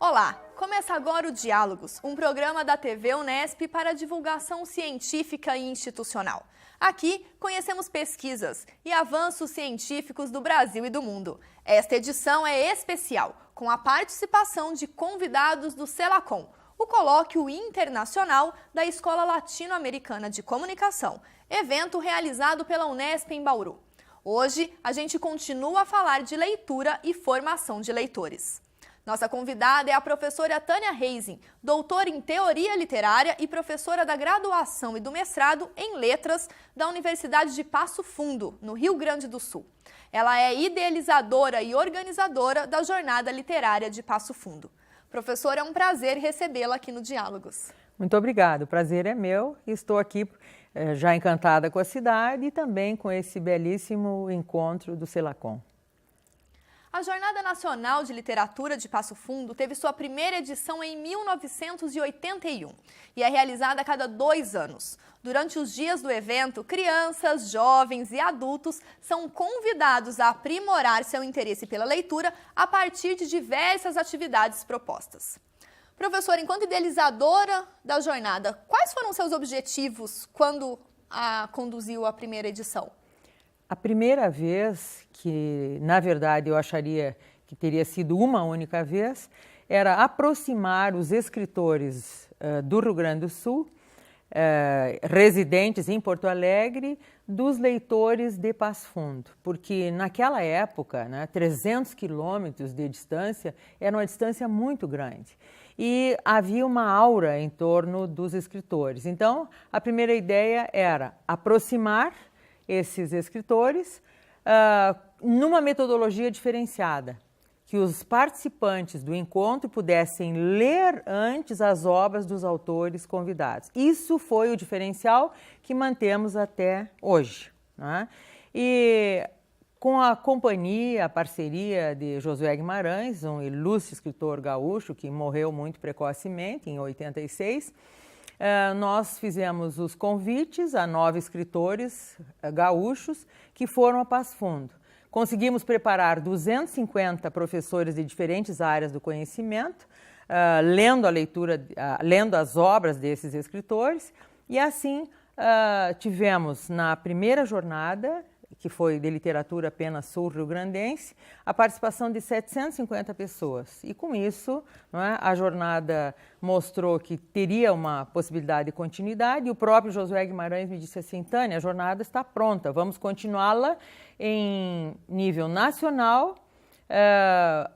Olá, começa agora o Diálogos, um programa da TV Unesp para divulgação científica e institucional. Aqui conhecemos pesquisas e avanços científicos do Brasil e do mundo. Esta edição é especial, com a participação de convidados do CELACOM, o colóquio internacional da Escola Latino-Americana de Comunicação, evento realizado pela Unesp em Bauru. Hoje, a gente continua a falar de leitura e formação de leitores. Nossa convidada é a professora Tânia Reising, doutora em Teoria Literária e professora da graduação e do mestrado em Letras da Universidade de Passo Fundo, no Rio Grande do Sul. Ela é idealizadora e organizadora da Jornada Literária de Passo Fundo. Professora, é um prazer recebê-la aqui no Diálogos. Muito obrigada, o prazer é meu e estou aqui já encantada com a cidade e também com esse belíssimo encontro do CELACOM. A Jornada Nacional de Literatura de Passo Fundo teve sua primeira edição em 1981 e é realizada a cada 2 anos. Durante os dias do evento, crianças, jovens e adultos são convidados a aprimorar seu interesse pela leitura a partir de diversas atividades propostas. Professora, enquanto idealizadora da jornada, quais foram seus objetivos quando conduziu a primeira edição? A primeira vez, que na verdade eu acharia que teria sido uma única vez, era aproximar os escritores do Rio Grande do Sul, residentes em Porto Alegre, dos leitores de Passo Fundo. Porque naquela época, 300 quilômetros de distância era uma distância muito grande. E havia uma aura em torno dos escritores. Então, a primeira ideia era aproximar esses escritores numa metodologia diferenciada, que os participantes do encontro pudessem ler antes as obras dos autores convidados. Isso foi o diferencial que mantemos até hoje, né? E com a companhia, a parceria de Josué Guimarães, um ilustre escritor gaúcho que morreu muito precocemente, em 86, nós fizemos os convites a 9 escritores gaúchos que foram a Passo Fundo. Conseguimos preparar 250 professores de diferentes áreas do conhecimento, lendo as obras desses escritores, e assim tivemos na primeira jornada, que foi de literatura apenas sul-rio-grandense, a participação de 750 pessoas. E com isso, a jornada mostrou que teria uma possibilidade de continuidade, e o próprio Josué Guimarães me disse assim: Tânia, a jornada está pronta, vamos continuá-la em nível nacional,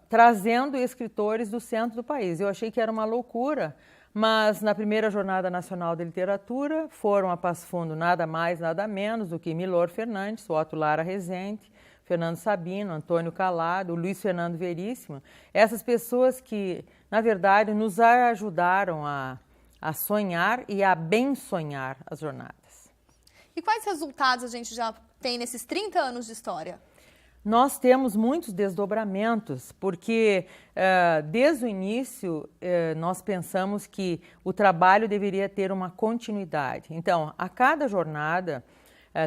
trazendo escritores do centro do país. Eu achei que era uma loucura, mas na primeira Jornada Nacional de Literatura foram a Passo Fundo nada mais, nada menos do que Milor Fernandes, Otto Lara Rezende, Fernando Sabino, Antônio Calado, Luiz Fernando Veríssimo. Essas pessoas que, na verdade, nos ajudaram a sonhar e a bem sonhar as jornadas. E quais resultados a gente já tem nesses 30 anos de história? Nós temos muitos desdobramentos, porque desde o início nós pensamos que o trabalho deveria ter uma continuidade. Então, a cada jornada,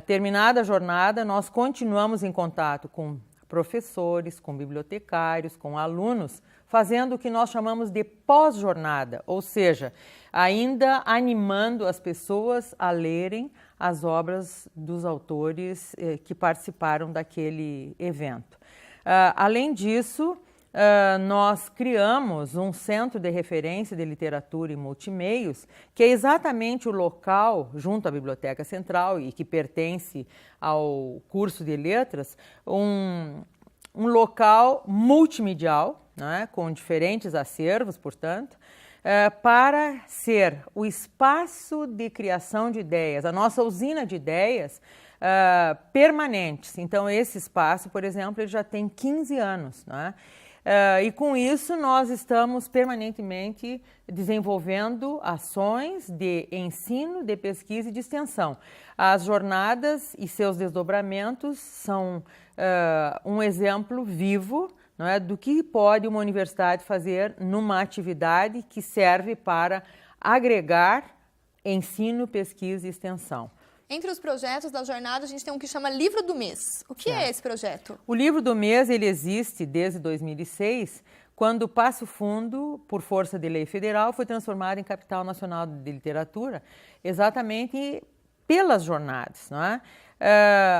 terminada a jornada, nós continuamos em contato com professores, com bibliotecários, com alunos, fazendo o que nós chamamos de pós-jornada, ou seja, ainda animando as pessoas a lerem as obras dos autores que participaram daquele evento. Além disso, nós criamos um centro de referência de literatura e multimeios, que é exatamente o local, junto à Biblioteca Central e que pertence ao curso de letras, um local multimedial, com diferentes acervos, portanto, para ser o espaço de criação de ideias, a nossa usina de ideias permanentes. Então, esse espaço, por exemplo, ele já tem 15 anos, e com isso nós estamos permanentemente desenvolvendo ações de ensino, de pesquisa e de extensão. As jornadas e seus desdobramentos são um exemplo vivo, do que pode uma universidade fazer numa atividade que serve para agregar ensino, pesquisa e extensão. Entre os projetos da jornada, a gente tem um que chama Livro do Mês. O que é esse projeto? O Livro do Mês ele existe desde 2006, quando Passo Fundo, por força de lei federal, foi transformado em capital nacional de literatura, exatamente pelas jornadas, não é?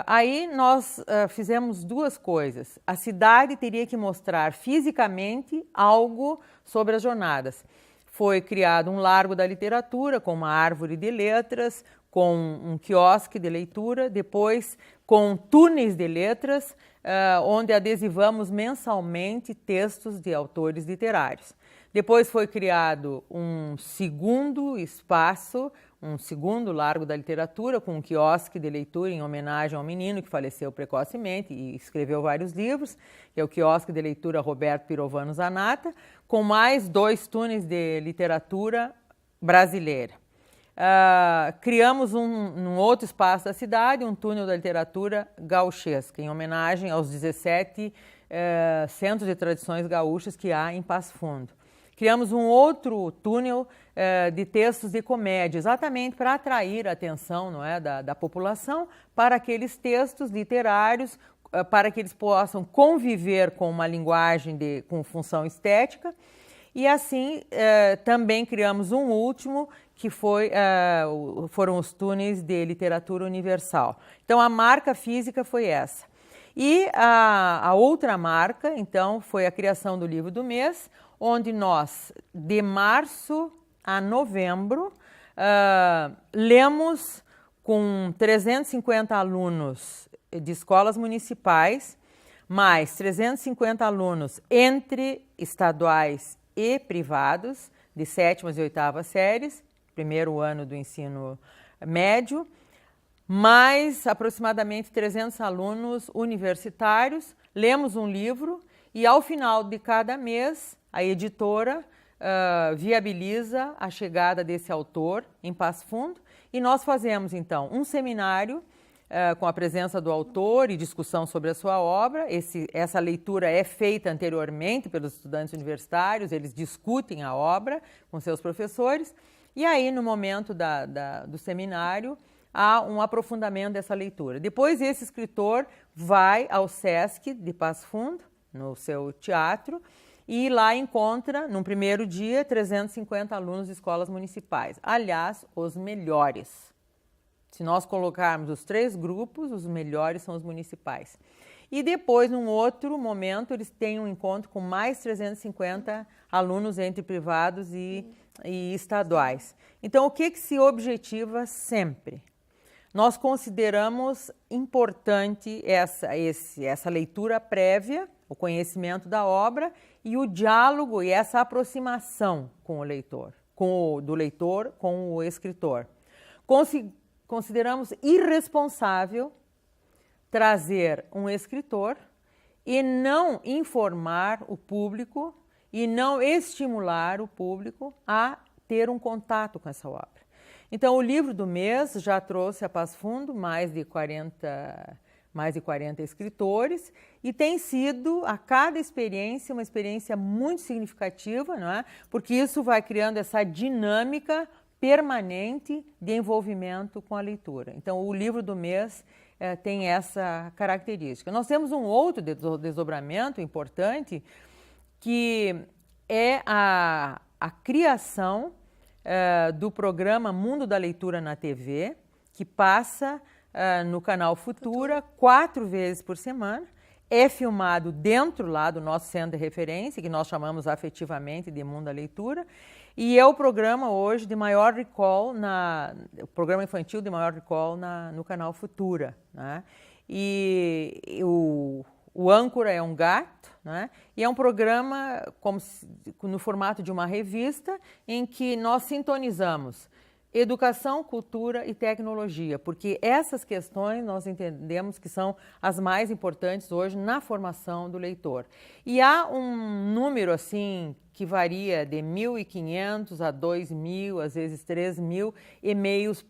Aí nós fizemos duas coisas. A cidade teria que mostrar fisicamente algo sobre as jornadas. Foi criado um largo da literatura, com uma árvore de letras, com um quiosque de leitura, depois com túneis de letras, onde adesivamos mensalmente textos de autores literários. Depois foi criado um segundo espaço, um segundo largo da literatura, com um quiosque de leitura em homenagem ao menino que faleceu precocemente e escreveu vários livros, que é o quiosque de leitura Roberto Pirovano Zanata, com mais 2 túneis de literatura brasileira. Criamos num outro espaço da cidade um túnel da literatura gauchesca, em homenagem aos 17 centros de tradições gaúchas que há em Passo Fundo. Criamos um outro túnel de textos de comédia, exatamente para atrair a atenção, não é, da população para aqueles textos literários, para que eles possam conviver com uma linguagem com função estética. E assim também criamos um último, que foram os túneis de literatura universal. Então a marca física foi essa. E a outra marca, então, foi a criação do livro do mês, onde nós, de março a novembro, lemos com 350 alunos de escolas municipais, mais 350 alunos entre estaduais e privados, de 7ª e 8ª séries, primeiro ano do ensino médio, mais aproximadamente 300 alunos universitários. Lemos um livro e, ao final de cada mês, a editora viabiliza a chegada desse autor em Passo Fundo e nós fazemos, então, um seminário com a presença do autor e discussão sobre a sua obra. Essa leitura é feita anteriormente pelos estudantes universitários, eles discutem a obra com seus professores e aí, no momento do seminário, há um aprofundamento dessa leitura. Depois, esse escritor vai ao SESC de Passo Fundo, no seu teatro, e lá encontra, no primeiro dia, 350 alunos de escolas municipais. Aliás, os melhores. Se nós colocarmos os 3 grupos, os melhores são os municipais. E depois, num outro momento, eles têm um encontro com mais 350 alunos entre privados e estaduais. Então, o que se objetiva sempre? Nós consideramos importante essa leitura prévia, o conhecimento da obra e o diálogo e essa aproximação com o leitor, do leitor com o escritor. Consideramos irresponsável trazer um escritor e não informar o público e não estimular o público a ter um contato com essa obra. Então, o livro do mês já trouxe a Passo Fundo mais de 40 escritores e tem sido, a cada experiência, uma experiência muito significativa, não é? Porque isso vai criando essa dinâmica permanente de envolvimento com a leitura. Então, o livro do mês tem essa característica. Nós temos um outro desdobramento importante, que é a criação do programa Mundo da Leitura na TV, que passa no canal Futura 4 vezes por semana. É filmado dentro lá do nosso centro de referência, que nós chamamos afetivamente de Mundo da Leitura, e é o programa hoje de maior recall, o programa infantil de maior recall no canal Futura, né? E o âncora é um gato, né? E é um programa no formato de uma revista em que nós sintonizamos educação, cultura e tecnologia, porque essas questões nós entendemos que são as mais importantes hoje na formação do leitor. E há um número assim que varia de 1.500 a 2.000, às vezes 3.000 e-mails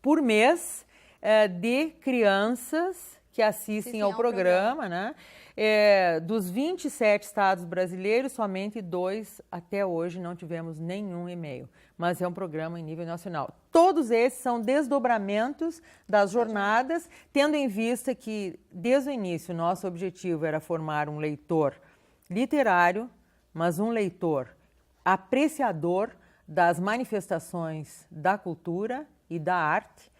por mês de crianças que assistem ao programa, né? Dos 27 estados brasileiros, somente 2 até hoje não tivemos nenhum e-mail, mas é um programa em nível nacional. Todos esses são desdobramentos das jornadas, tendo em vista que, desde o início, nosso objetivo era formar um leitor literário, mas um leitor apreciador das manifestações da cultura e da arte,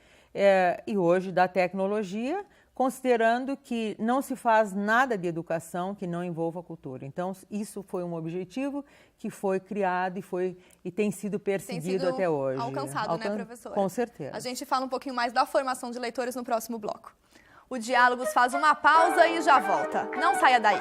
e hoje da tecnologia, considerando que não se faz nada de educação que não envolva a cultura. Então, isso foi um objetivo que foi criado e tem sido perseguido até hoje. Alcançado, né, professora? Com certeza. A gente fala um pouquinho mais da formação de leitores no próximo bloco. O Diálogos faz uma pausa e já volta. Não saia daí.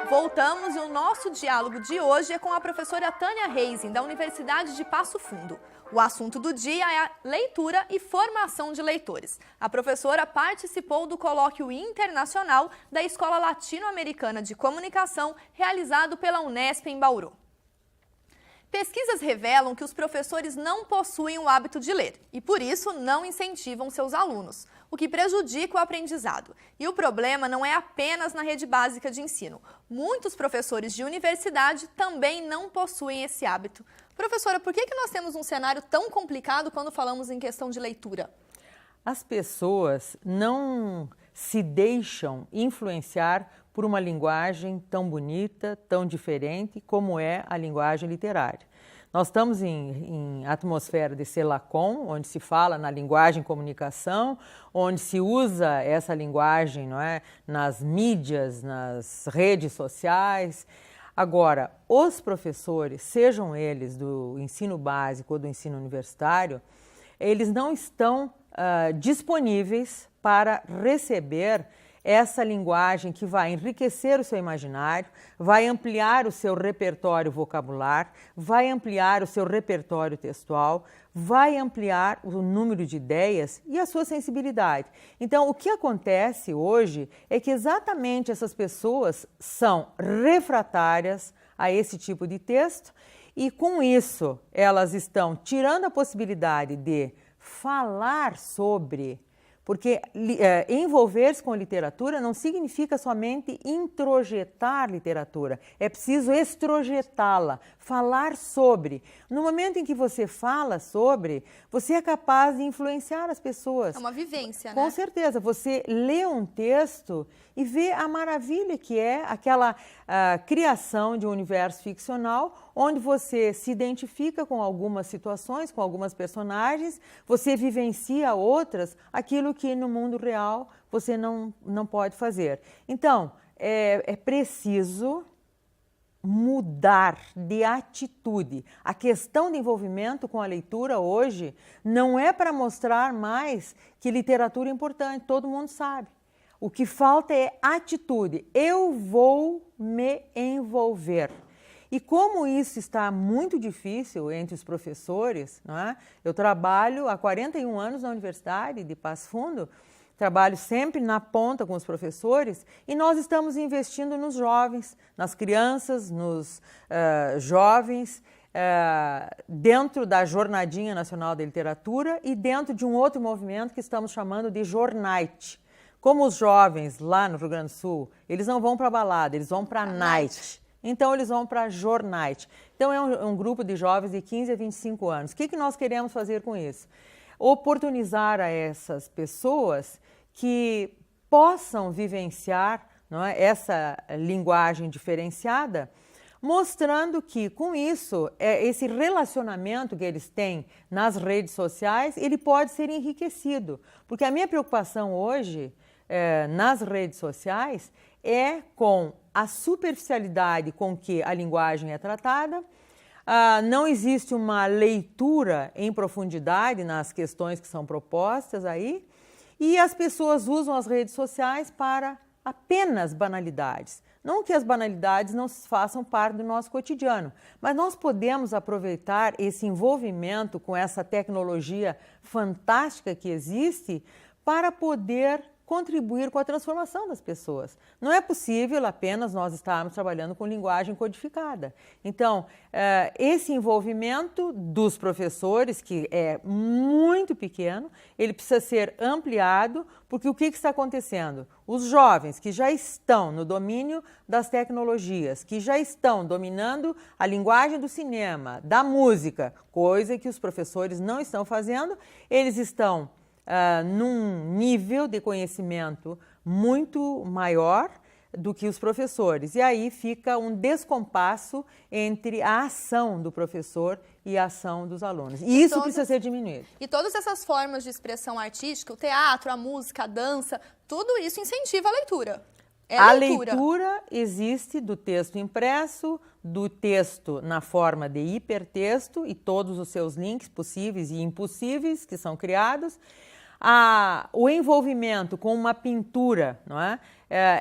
Voltamos e o nosso diálogo de hoje é com a professora Tânia Reising, da Universidade de Passo Fundo. O assunto do dia é a leitura e formação de leitores. A professora participou do colóquio internacional da Escola Latino-Americana de Comunicação, realizado pela Unesp em Bauru. Pesquisas revelam que os professores não possuem o hábito de ler e, por isso, não incentivam seus alunos, o que prejudica o aprendizado. E o problema não é apenas na rede básica de ensino. Muitos professores de universidade também não possuem esse hábito. Professora, por que nós temos um cenário tão complicado quando falamos em questão de leitura? As pessoas não se deixam influenciar por uma linguagem tão bonita, tão diferente como é a linguagem literária. Nós estamos em atmosfera de Selacon, onde se fala na linguagem comunicação, onde se usa essa linguagem, não é, nas mídias, nas redes sociais. Agora, os professores, sejam eles do ensino básico ou do ensino universitário, eles não estão disponíveis para receber essa linguagem que vai enriquecer o seu imaginário, vai ampliar o seu repertório vocabular, vai ampliar o seu repertório textual, vai ampliar o número de ideias e a sua sensibilidade. Então, o que acontece hoje é que exatamente essas pessoas são refratárias a esse tipo de texto e, com isso, elas estão tirando a possibilidade de falar sobre. Porque envolver-se com literatura não significa somente introjetar literatura, é preciso extrojetá-la, falar sobre. No momento em que você fala sobre, você é capaz de influenciar as pessoas. É uma vivência, né? Com certeza, você lê um texto e vê a maravilha que é aquela criação de um universo ficcional onde você se identifica com algumas situações, com algumas personagens, você vivencia outras, aquilo que no mundo real você não pode fazer. Então, é preciso mudar de atitude. A questão de envolvimento com a leitura hoje não é para mostrar mais que literatura é importante, todo mundo sabe. O que falta é atitude. Eu vou me envolver. E como isso está muito difícil entre os professores, não é? Eu trabalho há 41 anos na Universidade de Passo Fundo, trabalho sempre na ponta com os professores e nós estamos investindo nos jovens, nas crianças, nos jovens, dentro da Jornadinha Nacional da Literatura e dentro de um outro movimento que estamos chamando de Jornite. Como os jovens lá no Rio Grande do Sul, eles não vão para a balada, eles vão para a night. Então, eles vão para a Jornite. Então, é um grupo de jovens de 15 a 25 anos. O que nós queremos fazer com isso? Oportunizar a essas pessoas que possam vivenciar, não é, essa linguagem diferenciada, mostrando que, com isso, esse relacionamento que eles têm nas redes sociais, ele pode ser enriquecido. Porque a minha preocupação hoje, nas redes sociais, é com a superficialidade com que a linguagem é tratada, não existe uma leitura em profundidade nas questões que são propostas aí, e as pessoas usam as redes sociais para apenas banalidades. Não que as banalidades não façam parte do nosso cotidiano, mas nós podemos aproveitar esse envolvimento com essa tecnologia fantástica que existe para poder contribuir com a transformação das pessoas. Não é possível apenas nós estarmos trabalhando com linguagem codificada. Então, esse envolvimento dos professores, que é muito pequeno, ele precisa ser ampliado, porque o que está acontecendo? Os jovens que já estão no domínio das tecnologias, que já estão dominando a linguagem do cinema, da música, coisa que os professores não estão fazendo, eles estão num nível de conhecimento muito maior do que os professores. E aí fica um descompasso entre a ação do professor e a ação dos alunos. E isso precisa ser diminuído. E todas essas formas de expressão artística, o teatro, a música, a dança, tudo isso incentiva a leitura. A leitura existe do texto impresso, do texto na forma de hipertexto e todos os seus links possíveis e impossíveis que são criados. O envolvimento com uma pintura, não é?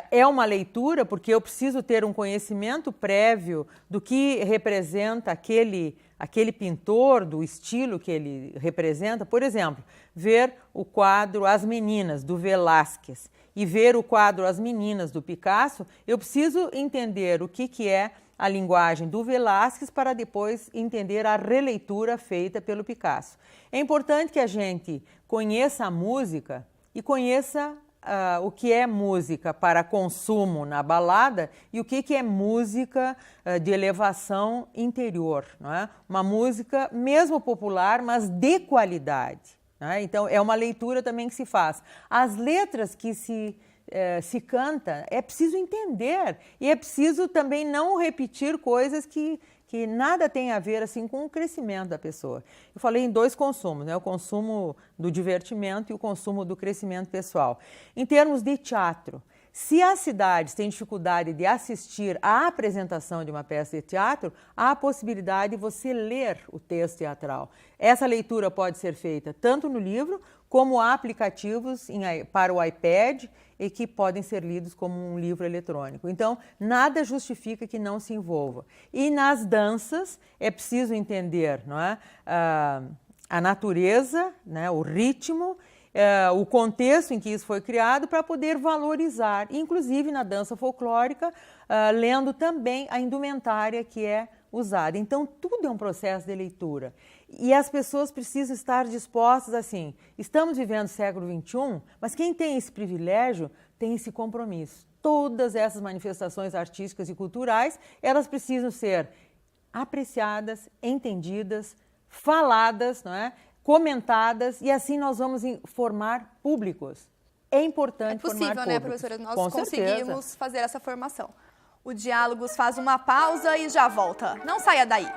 É uma leitura, porque eu preciso ter um conhecimento prévio do que representa aquele pintor, do estilo que ele representa. Por exemplo, ver o quadro As Meninas, do Velázquez, e ver o quadro As Meninas, do Picasso, eu preciso entender o que é a linguagem do Velázquez para depois entender a releitura feita pelo Picasso. É importante que a gente conheça a música e conheça o que é música para consumo na balada e o que é música de elevação interior, não é? Uma música mesmo popular, mas de qualidade. Então, é uma leitura também que se faz. As letras que se canta, é preciso entender e é preciso também não repetir coisas que nada tem a ver assim, com o crescimento da pessoa. Eu falei em dois consumos, né? O consumo do divertimento e o consumo do crescimento pessoal. Em termos de teatro, se as cidades têm dificuldade de assistir à apresentação de uma peça de teatro, há a possibilidade de você ler o texto teatral. Essa leitura pode ser feita tanto no livro, como há aplicativos para o iPad e que podem ser lidos como um livro eletrônico. Então, nada justifica que não se envolva. E nas danças, é preciso entender, não é? A natureza, né? O ritmo, o contexto em que isso foi criado para poder valorizar, inclusive na dança folclórica, lendo também a indumentária que é usada. Então, tudo é um processo de leitura. E as pessoas precisam estar dispostas assim, estamos vivendo o século XXI, mas quem tem esse privilégio tem esse compromisso. Todas essas manifestações artísticas e culturais, elas precisam ser apreciadas, entendidas, faladas, não é? Comentadas, e assim nós vamos formar públicos. É importante formar públicos. É possível, né, professora? Nós conseguimos fazer essa formação. O Diálogos faz uma pausa e já volta. Não saia daí.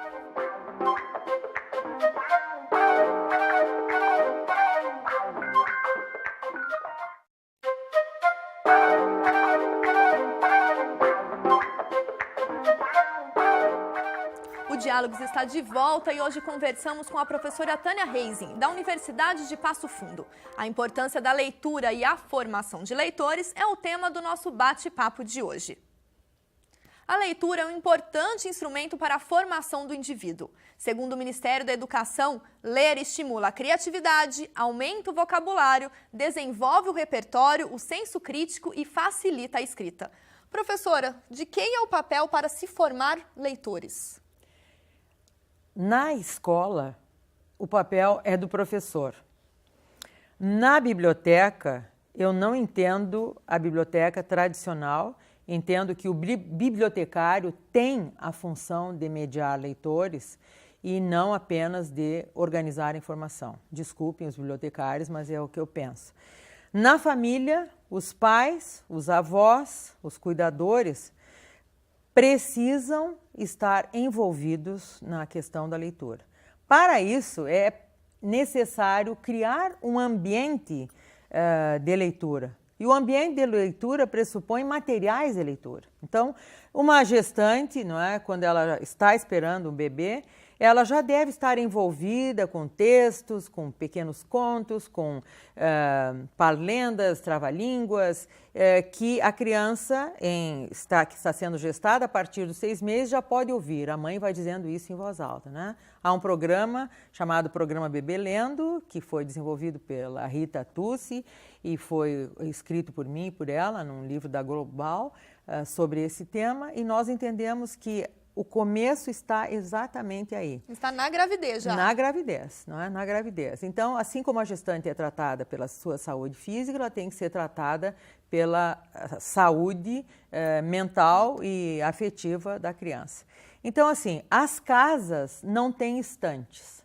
O Diálogos está de volta e hoje conversamos com a professora Tânia Reising, da Universidade de Passo Fundo. A importância da leitura e a formação de leitores é o tema do nosso bate-papo de hoje. A leitura é um importante instrumento para a formação do indivíduo. Segundo o Ministério da Educação, ler estimula a criatividade, aumenta o vocabulário, desenvolve o repertório, o senso crítico e facilita a escrita. Professora, de quem é o papel para se formar leitores? Na escola, o papel é do professor. Na biblioteca, eu não entendo a biblioteca tradicional, entendo que o bibliotecário tem a função de mediar leitores e não apenas de organizar informação. Desculpem os bibliotecários, mas é o que eu penso. Na família, os pais, os avós, os cuidadores precisam estar envolvidos na questão da leitura. Para isso, é necessário criar um ambiente de leitura. E o ambiente de leitura pressupõe materiais de leitura. Então, uma gestante, não é, quando ela está esperando um bebê, ela já deve estar envolvida com textos, com pequenos contos, com parlendas, trava-línguas, que a criança que está sendo gestada a partir dos 6 meses já pode ouvir. A mãe vai dizendo isso em voz alta, né? Há um programa chamado Programa Bebê Lendo, que foi desenvolvido pela Rita Tucci e foi escrito por mim e por ela num livro da Global sobre esse tema, e nós entendemos que o começo está exatamente aí. Está na gravidez já. Na gravidez, não é? Na gravidez. Então, assim como a gestante é tratada pela sua saúde física, ela tem que ser tratada pela saúde mental e afetiva da criança. Então, assim, as casas não têm estantes.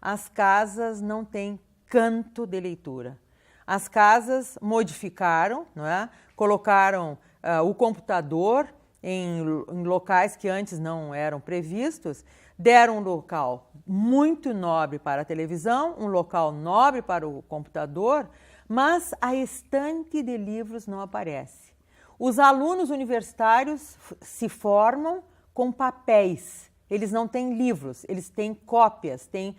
As casas não têm canto de leitura. As casas modificaram, não é? Colocaram o computador em locais que antes não eram previstos, deram um local muito nobre para a televisão, um local nobre para o computador, mas a estante de livros não aparece. Os alunos universitários se formam com papéis, eles não têm livros, eles têm cópias, têm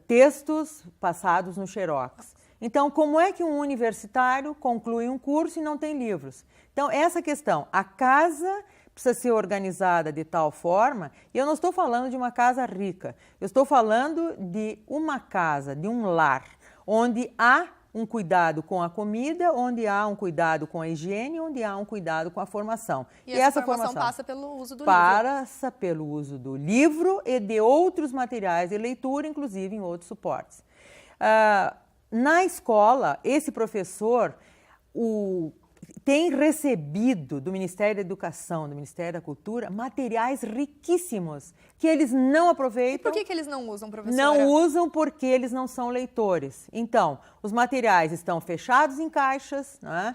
textos passados no Xerox. Então, como é que um universitário conclui um curso e não tem livros? Então, essa questão, a casa precisa ser organizada de tal forma, e eu não estou falando de uma casa rica, eu estou falando de uma casa, de um lar, onde há um cuidado com a comida, onde há um cuidado com a higiene, onde há um cuidado com a formação. E essa formação passa pelo uso do livro. Passa pelo uso do livro e de outros materiais de leitura, inclusive em outros suportes. Na escola, esse professor tem recebido do Ministério da Educação, do Ministério da Cultura, materiais riquíssimos que eles não aproveitam. E por que eles não usam, professora? Não usam porque eles não são leitores. Então, os materiais estão fechados em caixas, né?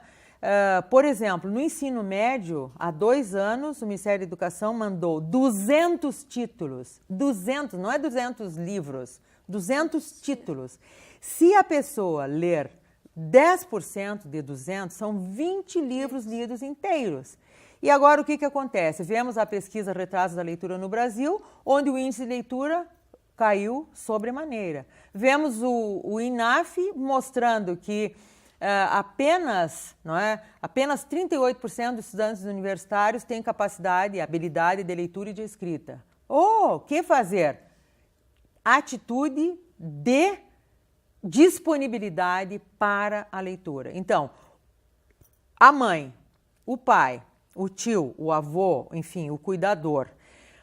Por exemplo, no ensino médio, há 2 anos, o Ministério da Educação mandou 200 títulos. 200, não é 200 livros, 200 títulos. Se a pessoa ler 10% de 200, são 20 livros lidos inteiros. E agora o que acontece? Vemos a pesquisa Retratos da Leitura no Brasil, onde o índice de leitura caiu sobremaneira. Vemos o INAF mostrando que apenas 38% dos estudantes universitários têm capacidade e habilidade de leitura e de escrita. O que fazer? Atitude de disponibilidade para a leitura. Então, a mãe, o pai, o tio, o avô, enfim, o cuidador,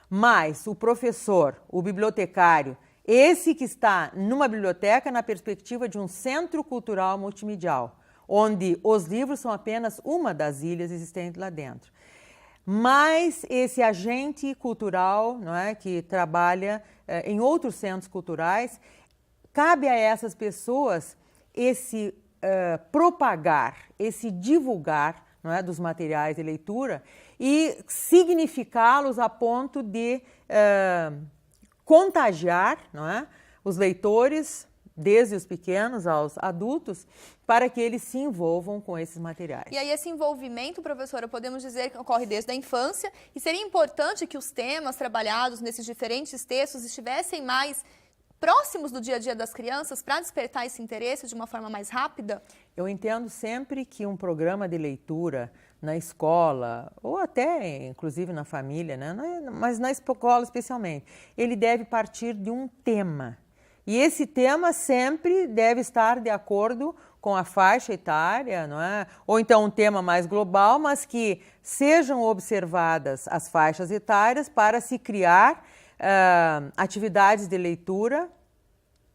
mais o professor, o bibliotecário, esse que está numa biblioteca na perspectiva de um centro cultural multimedial, onde os livros são apenas uma das ilhas existentes lá dentro. Mas esse agente cultural, não é, que trabalha em outros centros culturais, cabe a essas pessoas esse propagar, esse divulgar, não é, dos materiais de leitura e significá-los a ponto de contagiar, não é, os leitores, desde os pequenos aos adultos, para que eles se envolvam com esses materiais. E aí esse envolvimento, professora, podemos dizer que ocorre desde a infância, e seria importante que os temas trabalhados nesses diferentes textos estivessem mais próximos do dia a dia das crianças para despertar esse interesse de uma forma mais rápida? Eu entendo sempre que um programa de leitura na escola, ou até inclusive na família, né? Mas na escola especialmente, ele deve partir de um tema. E esse tema sempre deve estar de acordo com a faixa etária, não é? Ou então um tema mais global, mas que sejam observadas as faixas etárias para se criar atividades de leitura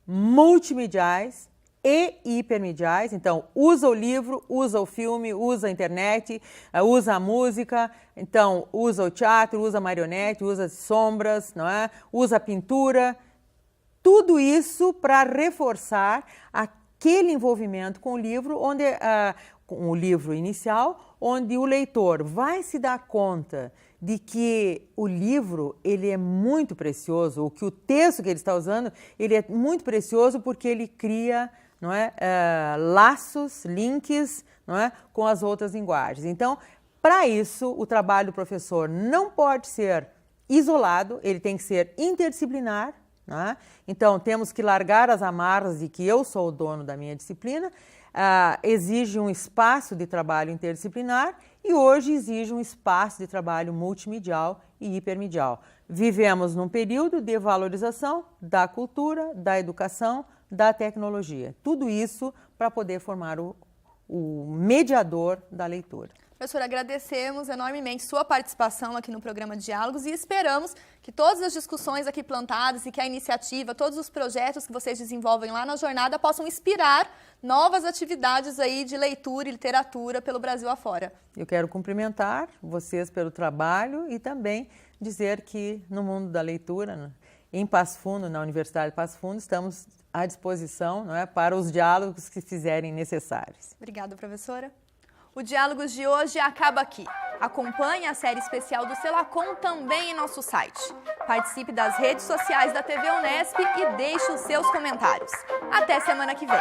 multimediais e hipermediais. Então, usa o livro, usa o filme, usa a internet, usa a música, então usa o teatro, usa a marionete, usa as sombras, não é? Usa a pintura. Tudo isso para reforçar aquele envolvimento com o livro, com o livro inicial, onde o leitor vai se dar conta de que o livro ele é muito precioso, ou que o texto que ele está usando ele é muito precioso porque ele cria, não é, laços, links, não é, com as outras linguagens. Então, para isso, o trabalho do professor não pode ser isolado, ele tem que ser interdisciplinar, né? Então, temos que largar as amarras de que eu sou o dono da minha disciplina, exige um espaço de trabalho interdisciplinar e hoje exige um espaço de trabalho multimedial e hipermedial. Vivemos num período de valorização da cultura, da educação, da tecnologia. Tudo isso para poder formar o mediador da leitura. Professora, agradecemos enormemente sua participação aqui no programa Diálogos e esperamos que todas as discussões aqui plantadas e que a iniciativa, todos os projetos que vocês desenvolvem lá na jornada possam inspirar novas atividades aí de leitura e literatura pelo Brasil afora. Eu quero cumprimentar vocês pelo trabalho e também dizer que no mundo da leitura, em Passo Fundo, na Universidade de Passo Fundo, estamos à disposição, não é, para os diálogos que fizerem necessários. Obrigada, professora. O Diálogos de hoje acaba aqui. Acompanhe a série especial do Selacom também em nosso site. Participe das redes sociais da TV Unesp e deixe os seus comentários. Até semana que vem.